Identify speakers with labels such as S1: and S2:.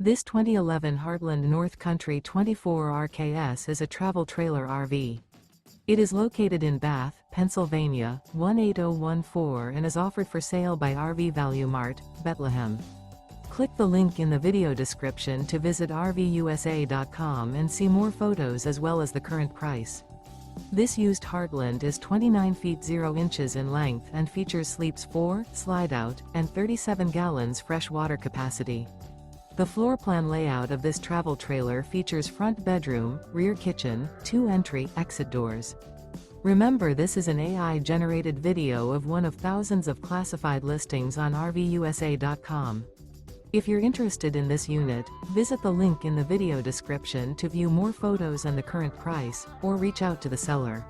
S1: This 2011 Heartland North Country 24 RKS is a travel trailer RV. It is located in Bath, Pennsylvania, 18014 and is offered for sale by RV Value Mart, Behtlehem. Click the link in the video description to visit RVUSA.com and see more photos as well as the current price. This used Heartland is 29 feet 0 inches in length and features sleeps 4, Slideout, and 37 gallons fresh water capacity. The floor plan layout of this travel trailer features front bedroom, rear kitchen, 2 entry/exit doors. Remember, this is an AI-generated video of one of thousands of classified listings on RVUSA.com. If you're interested in this unit, visit the link in the video description to view more photos and the current price, or reach out to the seller.